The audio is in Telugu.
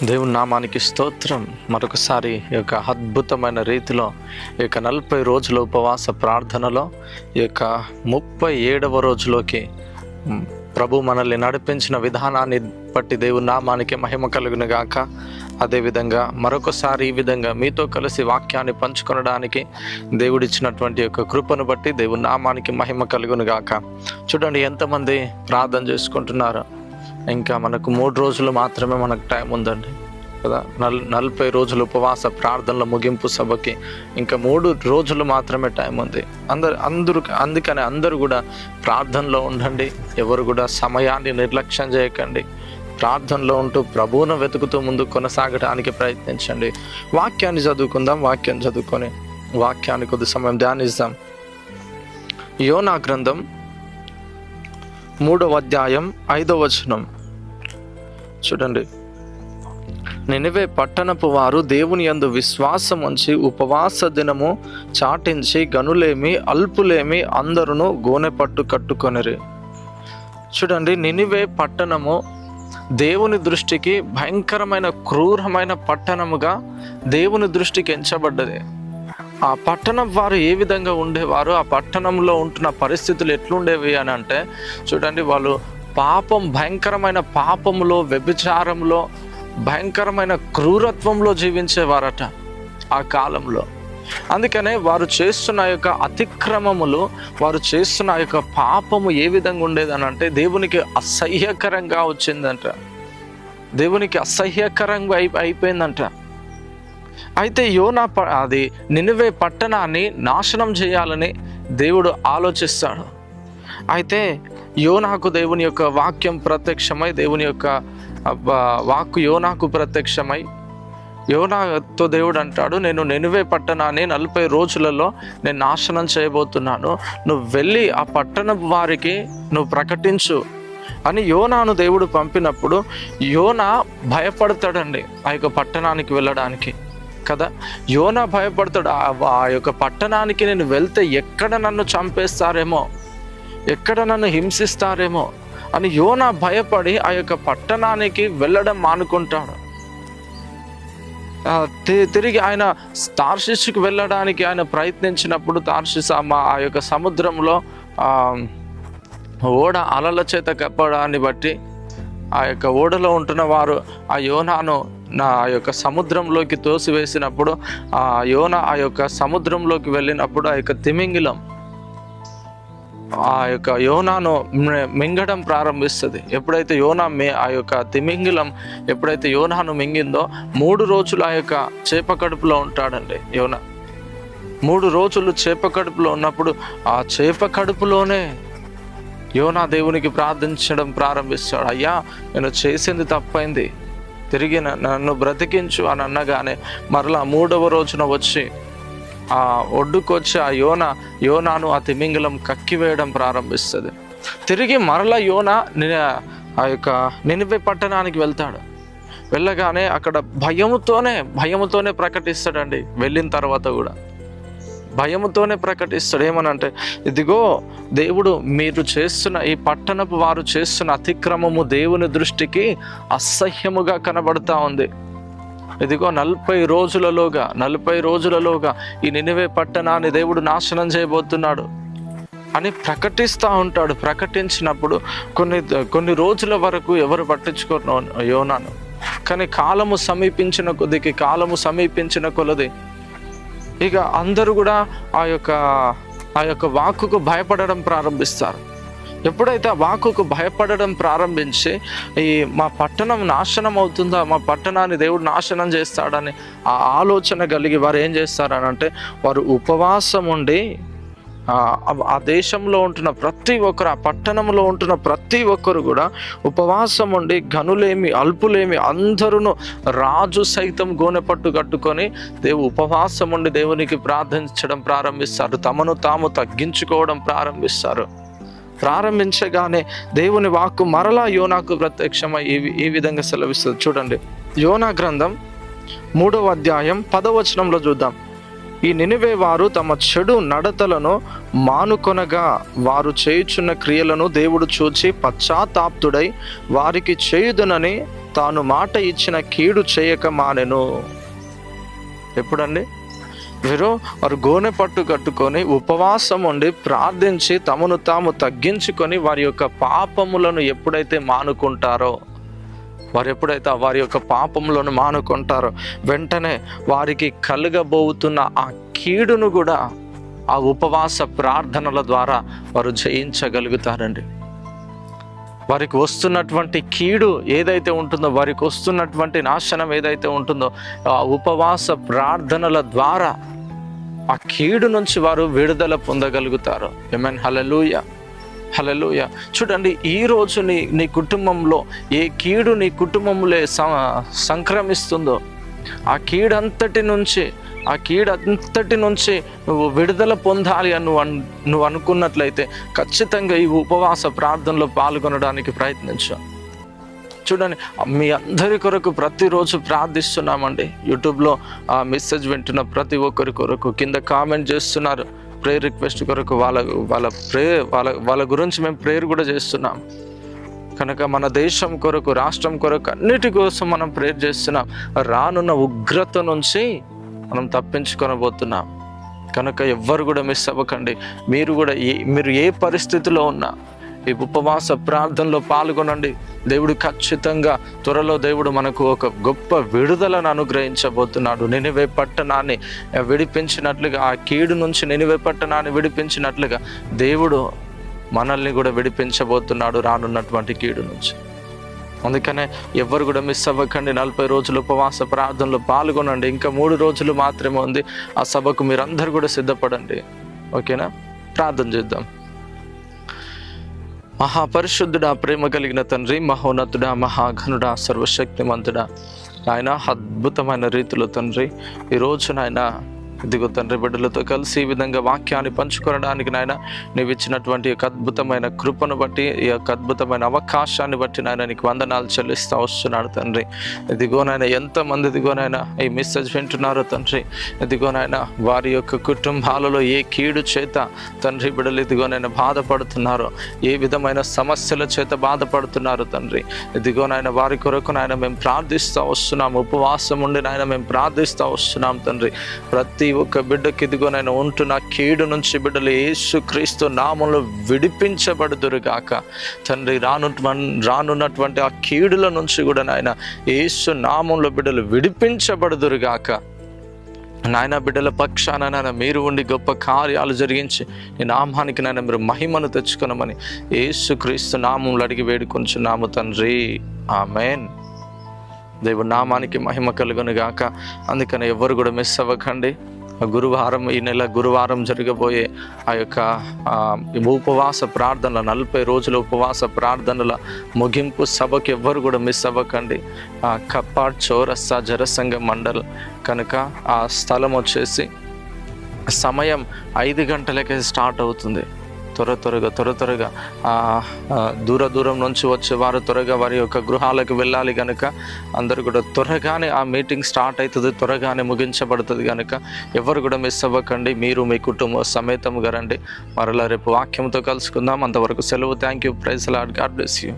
దేవుని నామానికి స్తోత్రం. మరొకసారి ఈ యొక్క అద్భుతమైన రీతిలో ఈ యొక్క 40 రోజుల ఉపవాస ప్రార్థనలో ఈ యొక్క 37వ రోజులోకి ప్రభు మనల్ని నడిపించిన విధానాన్ని బట్టి దేవుని నామానికి మహిమ కలుగును గాక. అదేవిధంగా మరొకసారి ఈ విధంగా మీతో కలిసి వాక్యాన్ని పంచుకొనడానికి దేవుడిచ్చినటువంటి యొక్క కృపను బట్టి దేవుని నామానికి మహిమ కలుగును గాక. చూడండి ఎంతమంది ప్రార్థన చేసుకుంటున్నారు. ఇంకా మనకు 3 రోజులు మాత్రమే మనకు టైం ఉందండి కదా. 40 రోజుల ఉపవాస ప్రార్థనల ముగింపు సభకి ఇంకా 3 రోజులు మాత్రమే టైం ఉంది. అందుకని అందరూ కూడా ప్రార్థనలో ఉండండి. ఎవరు కూడా సమయాన్ని నిర్లక్ష్యం చేయకండి. ప్రార్థనలో ఉంటూ ప్రభువును వెతుకుతూ ముందు కొనసాగడానికి ప్రయత్నించండి. వాక్యాన్ని చదువుకుందాం. వాక్యం చదువుకొని వాక్యాన్ని కొద్ది సమయం ధ్యానిద్దాం. యోనా గ్రంథం 3వ అధ్యాయం 5వ వచనం చూడండి. నినివే పట్టణపు వారు దేవుని యందు విశ్వాసం ఉంచి ఉపవాస దినము చాటించి గనులేమి అల్పులేమి అందరూ గోనె పట్టు కట్టుకొనిరి. చూడండి, నినివే పట్టణము దేవుని దృష్టికి భయంకరమైన క్రూరమైన పట్టణముగా దేవుని దృష్టికి ఎంచబడ్డది. ఆ పట్టణం వారు ఏ విధంగా ఉండేవారు, ఆ పట్టణంలో ఉంటున్న పరిస్థితులు ఎట్లుండేవి అని అంటే చూడండి, వాళ్ళు భయంకరమైన పాపములో, వ్యభిచారంలో, భయంకరమైన క్రూరత్వంలో జీవించేవారట ఆ కాలంలో. అందుకనే వారు చేస్తున్న యొక్క అతిక్రమములు, వారు చేస్తున్న యొక్క పాపము ఏ విధంగా ఉండేదని అంటే దేవునికి అసహ్యకరంగా వచ్చిందంట. దేవునికి అసహ్యకరంగా అయిపోయిందంట. అయితే యోనా అది నినివే పట్టణాన్ని నాశనం చేయాలని దేవుడు ఆలోచిస్తాడు. అయితే యోనాకు దేవుని యొక్క వాక్యం ప్రత్యక్షమై, దేవుని యొక్క వాక్కు యోనాకు ప్రత్యక్షమై యోనాతో దేవుడు అంటాడు, నేను నినివే పట్టణాన్ని 40 రోజులలో నేను నాశనం చేయబోతున్నాను. నువ్వు వెళ్ళి ఆ పట్టణ వారికి నువ్వు ప్రకటించు అని యోనాను దేవుడు పంపినప్పుడు యోనా భయపడతాడండి ఆ యొక్క పట్టణానికి వెళ్ళడానికి కదా. యోనా భయపడతాడు. ఆ యొక్క పట్టణానికి నేను వెళ్తే ఎక్కడ నన్ను చంపేస్తారేమో, ఎక్కడ నన్ను హింసిస్తారేమో అని యోనా భయపడి ఆ యొక్క పట్టణానికి వెళ్ళడం మానుకుంటాడు. తిరిగి ఆయన తార్షీషుకు వెళ్ళడానికి ఆయన ప్రయత్నించినప్పుడు తార్షీష్ ఆ యొక్క సముద్రంలో ఓడ అలల చేత కప్పడాన్ని బట్టి ఆ యొక్క ఓడలో ఉంటున్న వారు ఆ యోనాను ఆ యొక్క సముద్రంలోకి తోసివేసినప్పుడు ఆ యోనా ఆ యొక్క సముద్రంలోకి వెళ్ళినప్పుడు ఆ యొక్క తిమింగిలం ఆ యొక్క యోనాను మింగడం ప్రారంభిస్తుంది. ఎప్పుడైతే ఆ యొక్క తిమింగిలం ఎప్పుడైతే యోనాను మింగిందో 3 రోజులు ఆ యొక్క చేప కడుపులో ఉంటాడండి యోనా. 3 రోజులు చేప కడుపులో ఉన్నప్పుడు ఆ చేప కడుపులోనే యోనా దేవునికి ప్రార్థించడం ప్రారంభిస్తాడు. అయ్యా, నేను చేసింది తప్పైంది, తిరిగి నన్ను బ్రతికించు అని అనగానే మరలా 3వ రోజున వచ్చి ఆ ఒడ్డుకొచ్చి ఆ యోనాను ఆ తిమింగలం కక్కివేయడం ప్రారంభిస్తుంది. తిరిగి మరలా యోనా ఆ యొక్క నినివే పట్టణానికి వెళ్తాడు. వెళ్ళగానే అక్కడ భయముతోనే ప్రకటిస్తాడండి. వెళ్ళిన తర్వాత కూడా భయముతోనే ప్రకటిస్తాడు. ఏమనంటే, ఇదిగో దేవుడు మీరు చేస్తున్న ఈ పట్టణపు వారు చేస్తున్న అతిక్రమము దేవుని దృష్టికి అసహ్యముగా కనబడతా ఉంది. ఇదిగో 40 రోజులలోగా ఈ నినివే పట్టణాన్ని దేవుడు నాశనం చేయబోతున్నాడు అని ప్రకటిస్తూ ఉంటాడు. ప్రకటించినప్పుడు కొన్ని రోజుల వరకు ఎవరు పట్టించుకోరు యోనాను. కానీ కాలము సమీపించిన కొలది ఇక అందరూ కూడా ఆ యొక్క వాక్కుకు భయపడడం ప్రారంభిస్తారు. ఎప్పుడైతే ఆ వాక్కుకు భయపడడం ప్రారంభించి మా పట్టణం నాశనం అవుతుందా, మా పట్టణాన్ని దేవుడు నాశనం చేస్తాడని ఆ ఆలోచన కలిగి వారు ఏం చేస్తారని అంటే, వారు ఉపవాసం ఉండి ఆ దేశంలో ఉంటున్న ప్రతి ఒక్కరు, ఆ పట్టణంలో ఉంటున్న ప్రతి ఒక్కరు కూడా ఉపవాసం ఉండి గనులేమి అల్పులేమి అందరూ రాజు సైతం గోనెపట్టు కట్టుకొని ఉపవాసం ఉండి దేవునికి ప్రార్థించడం ప్రారంభిస్తారు. తమను తాము తగ్గించుకోవడం ప్రారంభించగానే దేవుని వాక్కు మరలా యోనాకు ప్రత్యక్షమై ఈ విధంగా సెలవిస్తుంది. చూడండి, యోనా గ్రంథం 3వ అధ్యాయం 10వ వచనంలో చూద్దాం. ఈ నినివే వారు తమ చెడు నడతలను మానుకొనగా వారు చేయుచున్న క్రియలను దేవుడు చూచి పశ్చాత్తాప్తుడై వారికి చేయుదునని తాను మాట ఇచ్చిన కీడు చేయక మానెను. ఎప్పుడండి? వారు గోనె పట్టు కట్టుకొని ఉపవాసం ఉండి ప్రార్థించి తమను తాము తగ్గించుకొని వారి యొక్క పాపములను ఎప్పుడైతే మానుకుంటారో, వారి యొక్క పాపములను మానుకుంటారో వెంటనే వారికి కలుగబోతున్న ఆ కీడును కూడా ఆ ఉపవాస ప్రార్థనల ద్వారా వారు జయించగలుగుతారండి. వారికి వస్తున్నటువంటి కీడు ఏదైతే ఉంటుందో, వారికి వస్తున్నటువంటి నాశనం ఏదైతే ఉంటుందో, ఆ ఉపవాస ప్రార్థనల ద్వారా ఆ కీడు నుంచి వారు విడుదల పొందగలుగుతారు. ఆమేన్. హల్లెలూయా, హల్లెలూయా. చూడండి, ఈరోజు నీ కుటుంబంలో ఏ కీడు నీ కుటుంబంలో సంక్రమిస్తుందో ఆ కీడంతటి నుంచి నువ్వు విడుదల పొందాలి అని నువ్వు అనుకున్నట్లయితే ఖచ్చితంగా ఈ ఉపవాస ప్రార్థనలో పాల్గొనడానికి ప్రయత్నించు. చూడండి, మీ అందరి కొరకు ప్రతిరోజు ప్రార్థిస్తున్నామండి. యూట్యూబ్లో ఆ మెసేజ్ వింటున్న ప్రతి ఒక్కరి కొరకు కింద కామెంట్ చేస్తున్నారు ప్రేయర్ రిక్వెస్ట్ కొరకు. వాళ్ళ గురించి మేము ప్రేయర్ కూడా చేస్తున్నాం కనుక మన దేశం కొరకు, రాష్ట్రం కొరకు, అన్నిటి కోసం మనం ప్రేయర్ చేస్తున్నాం. రానున్న ఉగ్రత నుంచి మనం తప్పించుకొనబోతున్నాం కనుక ఎవ్వరు కూడా మిస్ అవ్వకండి. మీరు ఏ పరిస్థితిలో ఉన్నా ఈ ఉపవాస ప్రార్థనలో పాల్గొనండి. దేవుడు ఖచ్చితంగా త్వరలో దేవుడు మనకు ఒక గొప్ప విడుదలను అనుగ్రహించబోతున్నాడు. నినివే పట్టణాన్ని విడిపించినట్లుగా, ఆ కీడు నుంచి నినివే పట్టణాన్ని విడిపించినట్లుగా దేవుడు మనల్ని కూడా విడిపించబోతున్నాడు రానున్నటువంటి కీడు నుంచి. అందుకనే ఎవరు కూడా మిస్ అవ్వకండి. 40 రోజులు ఉపవాస ప్రార్థనలో పాల్గొనండి. ఇంకా 3 రోజులు మాత్రమే ఉంది. ఆ సభకు మీరందరూ కూడా సిద్ధపడండి. ఓకేనా? ప్రార్థన చేద్దాం. మహాపరిశుద్ధుడా, ప్రేమ కలిగిన తండ్రి, మహోన్నతుడా, మహాఘనుడా, సర్వశక్తిమంతుడా, నాయన అద్భుతమైన రీతిలో తండ్రి ఈరోజు నాయన ఇదిగో తండ్రి బిడ్డలతో కలిసి ఈ విధంగా వాక్యాన్ని పంచుకోవడానికి నాయన నీవు ఇచ్చినటువంటి యొక్క అద్భుతమైన కృపను బట్టి, ఈ యొక్క అద్భుతమైన అవకాశాన్ని బట్టి నాయన నీకు వందనాలు చెల్లిస్తూ వస్తున్నాడు తండ్రి. ఇదిగోనైనా ఎంతమంది ఇదిగోనైనా ఈ మెసేజ్ వింటున్నారో తండ్రి, ఇదిగోనైనా వారి యొక్క కుటుంబాలలో ఏ కీడు చేత తండ్రి బిడ్డలు ఇదిగోనైనా బాధపడుతున్నారో, ఏ విధమైన సమస్యల చేత బాధపడుతున్నారో తండ్రి, ఇదిగోనైనా వారి కొరకు నాయన మేము ప్రార్థిస్తూ వస్తున్నాం. ఉపవాసం ఉండి నాయన మేము ప్రార్థిస్తూ వస్తున్నాం తండ్రి. ప్రతి ఒక్క బిడ్డకి ఇదిగోనైనా ఉంటున్న కీడు నుంచి బిడ్డలు యేసుక్రీస్తు నామంలో విడిపించబడుదురుగాక తండ్రి. రానున్నటువంటి ఆ కీడుల నుంచి కూడా నాయన యేసు నామంలో బిడ్డలు విడిపించబడుదురుగాక. నాయన బిడ్డల పక్షాన నాయన మీరు ఉండి గొప్ప కార్యాలు జరిగించి నీ నామానికి నాయన మీరు మహిమను తెచ్చుకొనమని యేసుక్రీస్తు నామంలో అడిగి వేడుకొంచున్నాము తండ్రి. ఆమేన్. దేవుని నామానికి మహిమ కలుగును గాక. అందుకని ఎవరు కూడా మిస్ అవ్వకండి. గురువారం, ఈ నెల గురువారం జరగబోయే ఆ యొక్క ఉపవాస ప్రార్థనల 40 రోజుల ఉపవాస ప్రార్థనల ముగింపు సభకి ఎవ్వరు కూడా మిస్ అవ్వకండి. కప్పాడ్ చౌరస్తా జనసంఘ మండల్ కనుక ఆ స్థలం వచ్చేసి సమయం 5 గంటలకే స్టార్ట్ అవుతుంది. త్వరగా దూరం నుంచి వచ్చేవారు త్వరగా వారి యొక్క గృహాలకు వెళ్ళాలి కనుక అందరూ కూడా త్వరగానే ఆ మీటింగ్ స్టార్ట్ అవుతుంది, త్వరగానే ముగించబడుతుంది కనుక ఎవరు కూడా మిస్ అవ్వకండి. మీరు మీ కుటుంబ సమేతంగా రండి. మరలా రేపు వాక్యంతో కలుసుకుందాం. అంతవరకు సెలవు. Thank you. Praise Lord. God bless you.